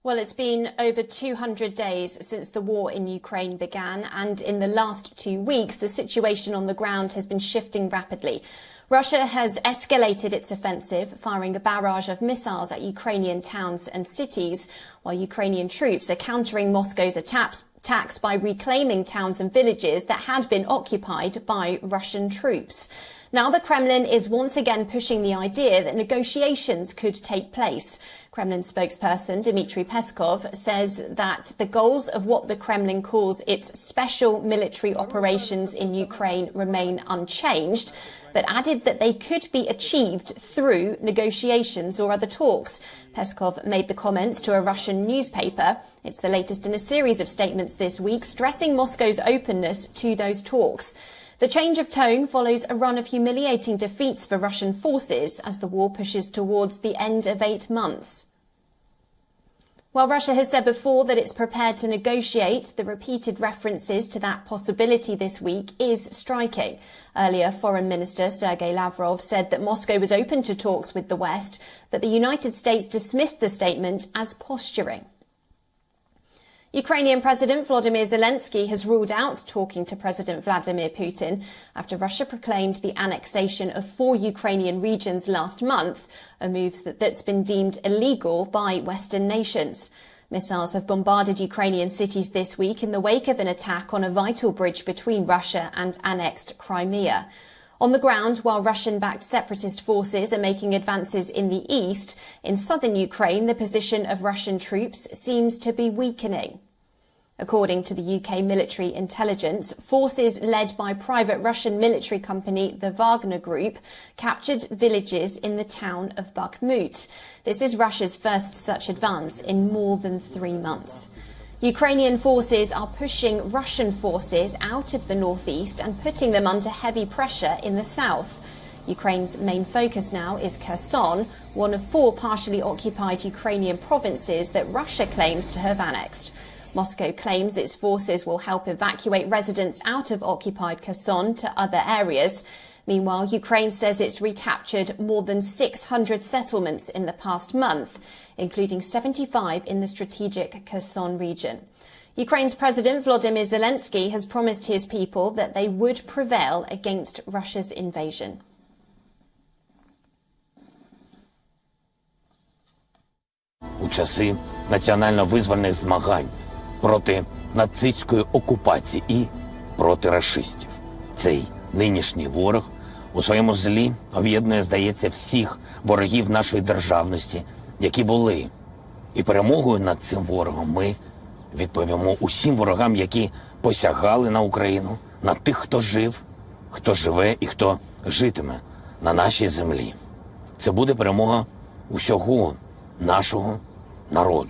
Well, it's been over 200 days since the war in Ukraine began, and in the last 2 weeks, the situation on the ground has been shifting rapidly. Russia has escalated its offensive, firing a barrage of missiles at Ukrainian towns and cities, while Ukrainian troops are countering Moscow's attacks by reclaiming towns and villages that had been occupied by Russian troops. Now the Kremlin is once again pushing the idea that negotiations could take place. Kremlin spokesperson Dmitry Peskov says that the goals of what the Kremlin calls its special military operations in Ukraine remain unchanged, but added that they could be achieved through negotiations or other talks. Peskov made the comments to a Russian newspaper. It's the latest in a series of statements this week, stressing Moscow's openness to those talks. The change of tone follows a run of humiliating defeats for Russian forces as the war pushes towards the end of 8 months. While Russia has said before that it's prepared to negotiate, the repeated references to that possibility this week is striking. Earlier, Foreign Minister Sergei Lavrov said that Moscow was open to talks with the West, but the United States dismissed the statement as posturing. Ukrainian President Volodymyr Zelensky has ruled out talking to President Vladimir Putin after Russia proclaimed the annexation of 4 Ukrainian regions last month, a move that's been deemed illegal by Western nations. Missiles have bombarded Ukrainian cities this week in the wake of an attack on a vital bridge between Russia and annexed Crimea. On the ground, while Russian-backed separatist forces are making advances in the east, in southern Ukraine, the position of Russian troops seems to be weakening. According to the UK military intelligence, forces led by private Russian military company the Wagner Group captured villages in the town of Bakhmut. This is Russia's first such advance in more than 3 months. Ukrainian forces are pushing Russian forces out of the northeast and putting them under heavy pressure in the south. Ukraine's main focus now is Kherson, one of 4 partially occupied Ukrainian provinces that Russia claims to have annexed. Moscow claims its forces will help evacuate residents out of occupied Kherson to other areas. Meanwhile, Ukraine says it's recaptured more than 600 settlements in the past month, including 75 in the strategic Kherson region. Ukraine's President Volodymyr Zelensky has promised his people that they would prevail against Russia's invasion. У часи національно-визвольних змагань проти нацистської окупації і проти рашистів. Цей нинішній ворог у своєму злі об'єднує, здається, всіх ворогів нашої державності, які були. І перемогою над цим ворогом ми відповімо усім ворогам, які посягали на Україну, на тих, хто жив, хто живе і хто житиме на нашій землі. Це буде перемога усього нашого народу.